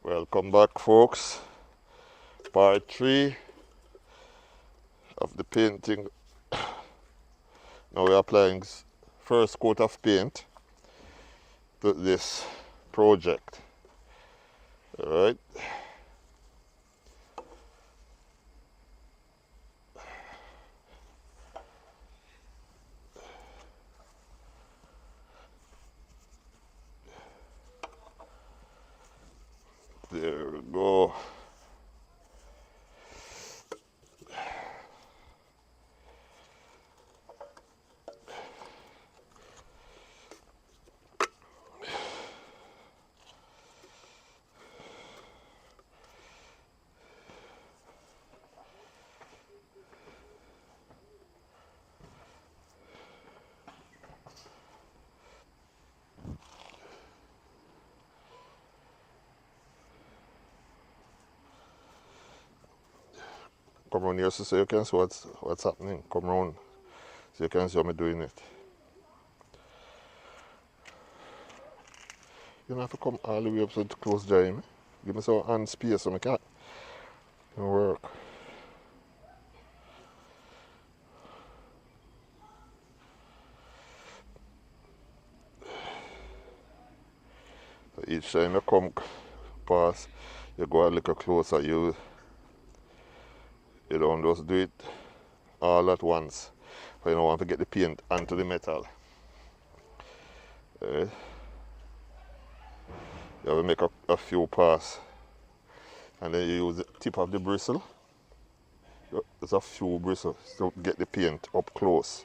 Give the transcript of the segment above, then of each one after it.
Welcome back, folks. Part 3 of the painting. Now we're applying first coat of paint to this project. Alright. There we go. Come around here so you can see what's happening. Come around so you can see how I'm doing it. You don't have to come all the way up so close dry me. Give me some hand space so I can work. So each time you come past, you go a little closer. You don't just do it all at once. But you don't want to get the paint onto the metal. Right? You have to make a few passes. And then you use the tip of the bristle. There's a few bristles to get the paint up close.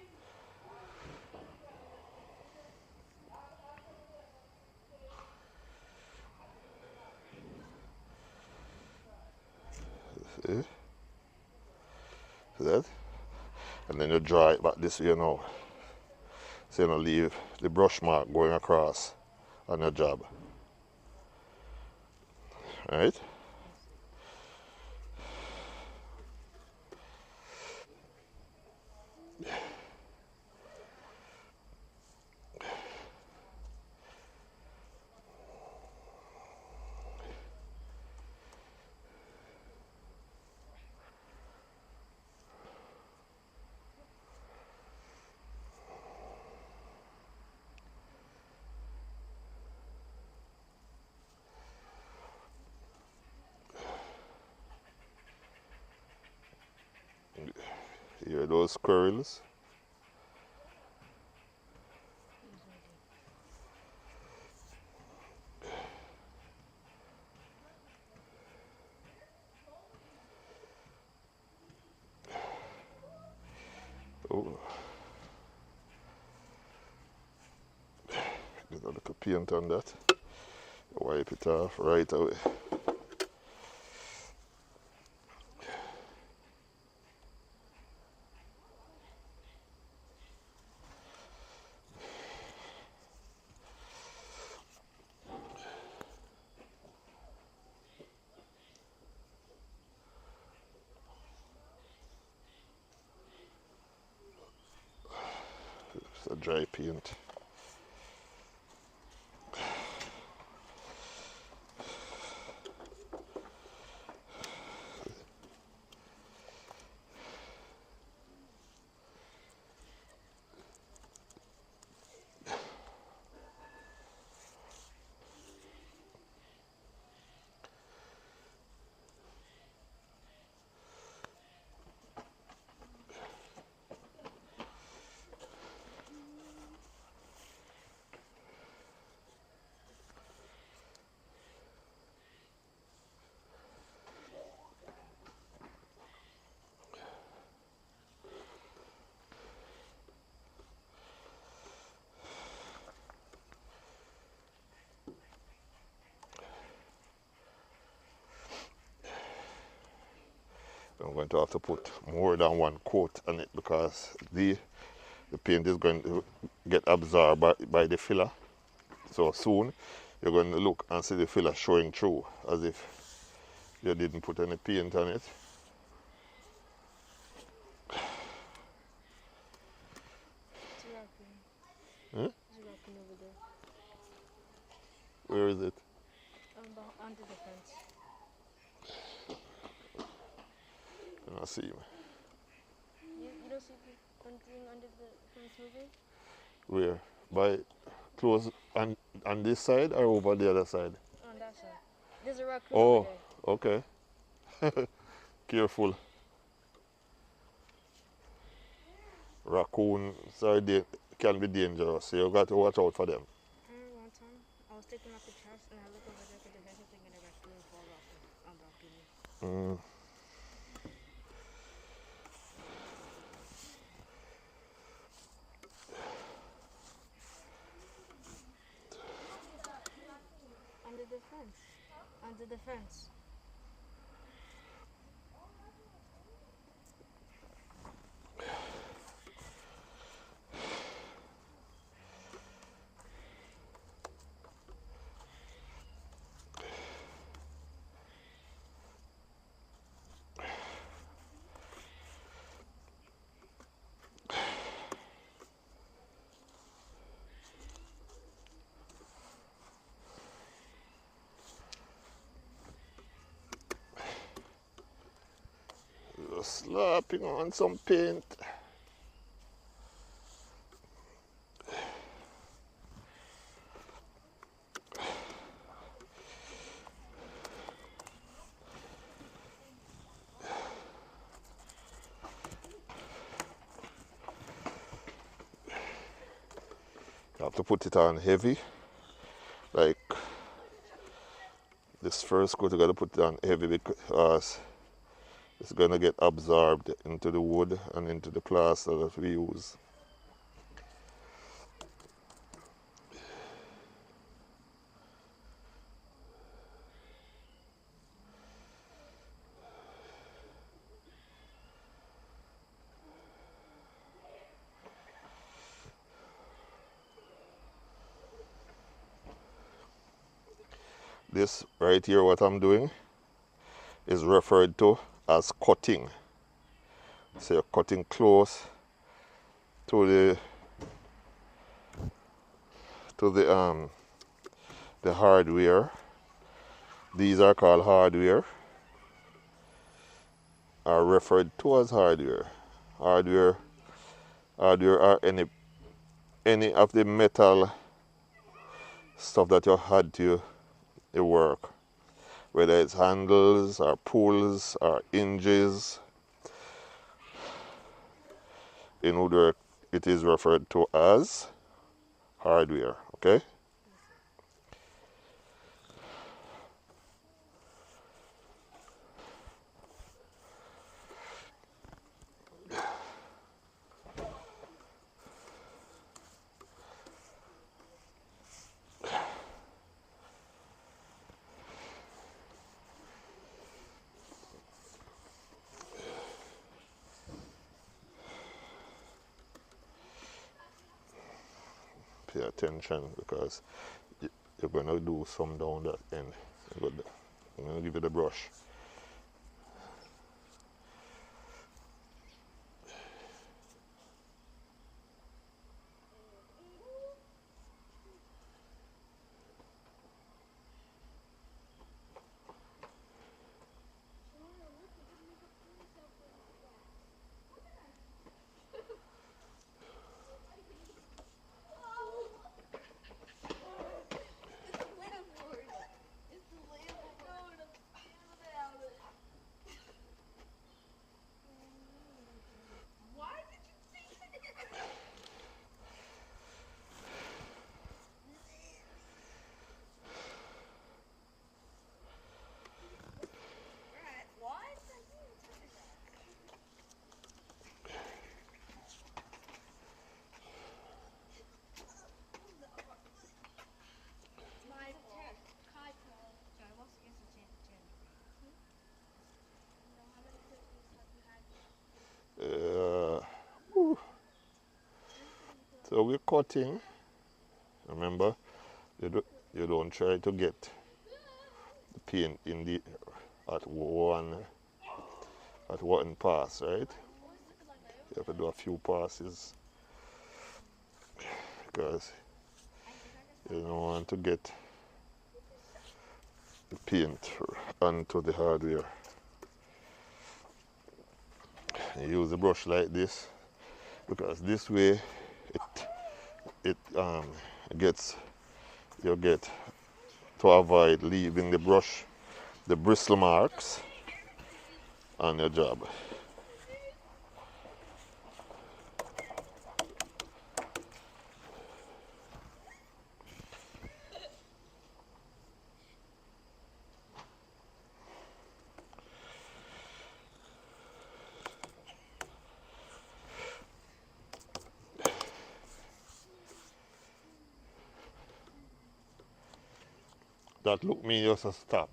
See? See that? And then you draw it back this way now. So you don't leave the brush mark going across on your job. Right? Hear those squirrels? Oh. Get a little paint on that. Wipe it off right away. It's a dry paint. I'm going to have to put more than one coat on it because the paint is going to get absorbed by the filler. So soon you're going to look and see the filler showing through as if you didn't put any paint on it. Huh? Where is it? under the fence. You don't see me. You don't see anything under the fence moving? Where? By close on this side or over the other side? On that side. There's a raccoon over Oh, there. okay. Careful. Raccoons can be dangerous, so you got to watch out for them. I remember one time I was taking out the trash and I look over there to the fence thinking a raccoon fall off on balcony. Mm. Under the fence. Under the fence. Just slapping on some paint. You have to put it on heavy. Like this first coat, you got to put it on heavy because it's going to get absorbed into the wood and into the plaster that we use. This right here, what I'm doing, is referred to as cutting. So you're cutting close to the hardware. These are called hardware, are referred to as hardware. Hardware are any of the metal stuff that you add to your work, whether it's handles or pulls or hinges. In order, it is referred to as hardware. Okay. Pay attention because you're going to do some down that end. I'm going to give you the brush. Uh, so we're cutting. Remember, you don't try to get the paint in the at one pass, right? You have to do a few passes because you don't want to get paint onto the hardware. You use a brush like this because this way it gets you get to avoid leaving the bristle marks on your job. That look me just a stop.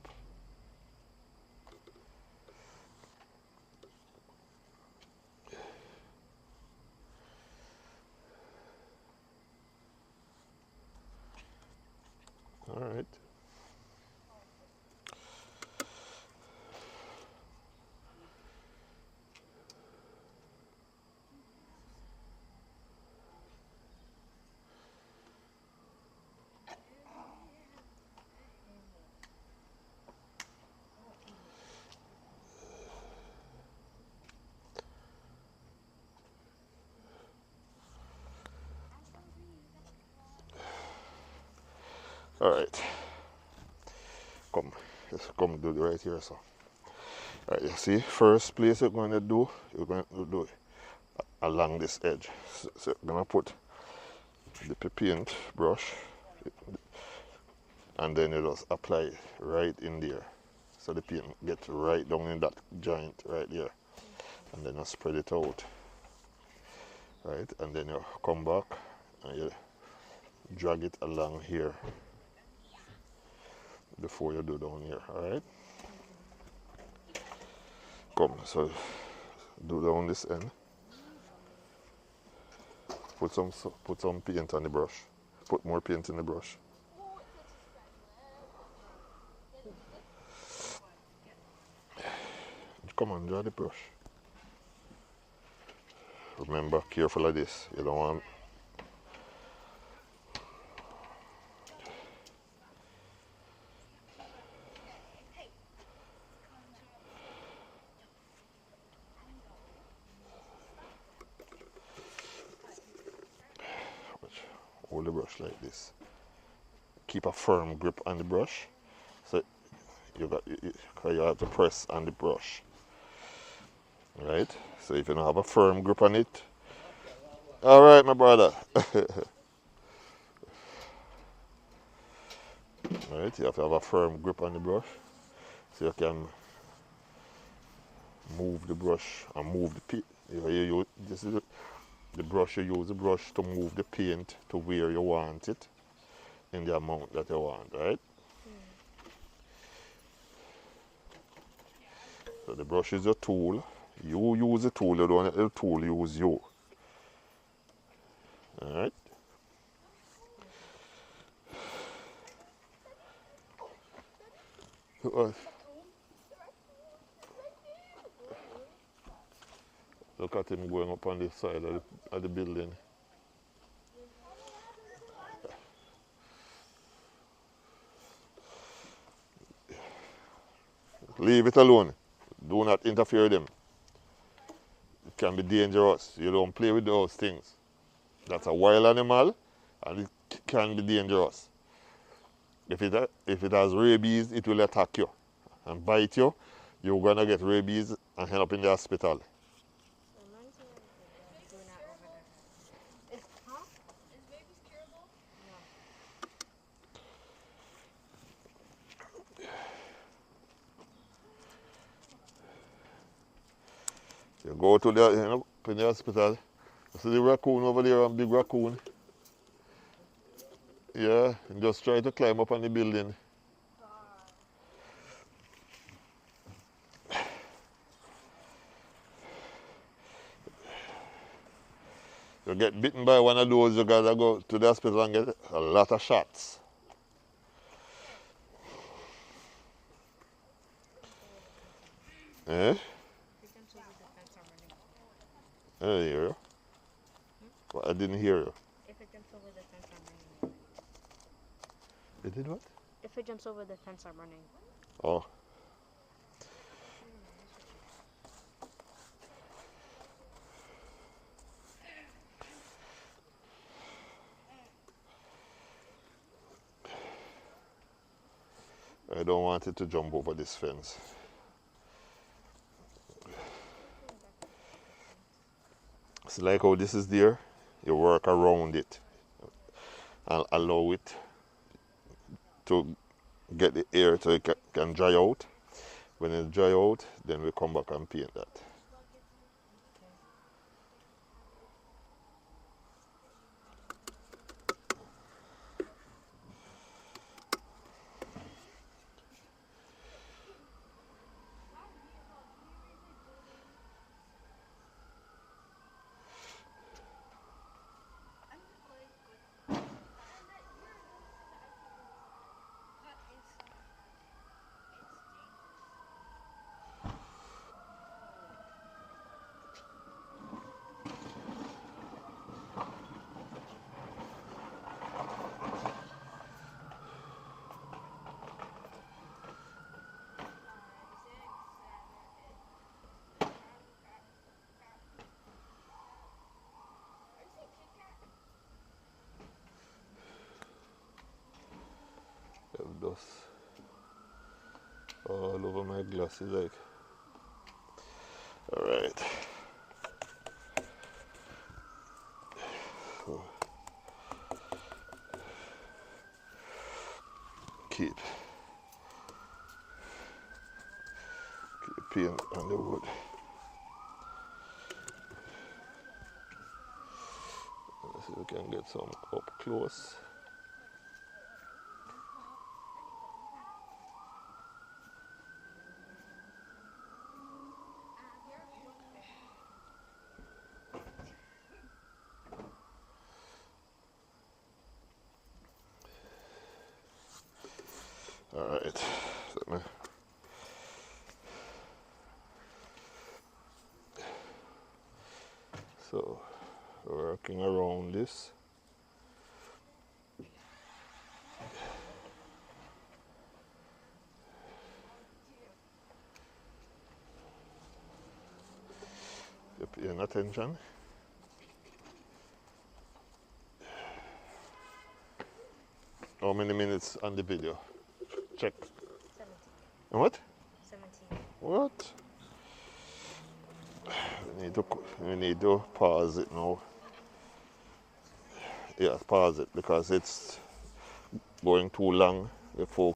All right. All right. Come, just come do it right here, so. All right, you see, first place you're going to do, you're going to do it along this edge. So you're going to put the paint brush and then you just apply it right in there. So the paint gets right down in that joint right there. And then you spread it out. Right, and then you come back and you drag it along here before you do down here. All right. Come, so do down this end. Put some paint on the brush. Put more paint in the brush. Come on, draw the brush. Remember, careful of this. You don't want. Hold the brush like this. Keep a firm grip on the brush. So you have to press on the brush. Right? So if you don't have a firm grip on it. All right, my brother. Right? You have to have a firm grip on the brush. So you can move the brush and move the paint. This is the brush, you use the brush to move the paint to where you want it in the amount that you want, right? So the brush is your tool. You use the tool, you don't let the tool use you. Alright? Look at him going up on the side of the building. Leave it alone. Do not interfere with them. It can be dangerous. You don't play with those things. That's a wild animal and it can be dangerous. If it has rabies, it will attack you and bite you. You're gonna get rabies and end up in the hospital. Reminds me of the do not over there. Huh? Is babies curable? No. You go to in the hospital. You see the raccoon over there, a big raccoon. Yeah, and just try to climb up on the building. You get bitten by one of those, you gotta go to the hospital and get a lot of shots. Eh? I didn't hear you. I didn't hear you. If it jumps over the fence, I'm running. It did what? If If it jumps over the fence, I'm running. Oh. I don't want it to jump over this fence. It's like how this is there, you work around it and allow it to get the air so it can dry out. When it dry out, then we come back and paint that. I have dust all over my glasses, like. Alright. So keep paint on the wood. Let's see if we can get some up close. Alright, so working around this. You're paying attention. How many minutes on the video? Check. 17. What? 17. What? We need to pause it now. Yeah, pause it because it's going too long before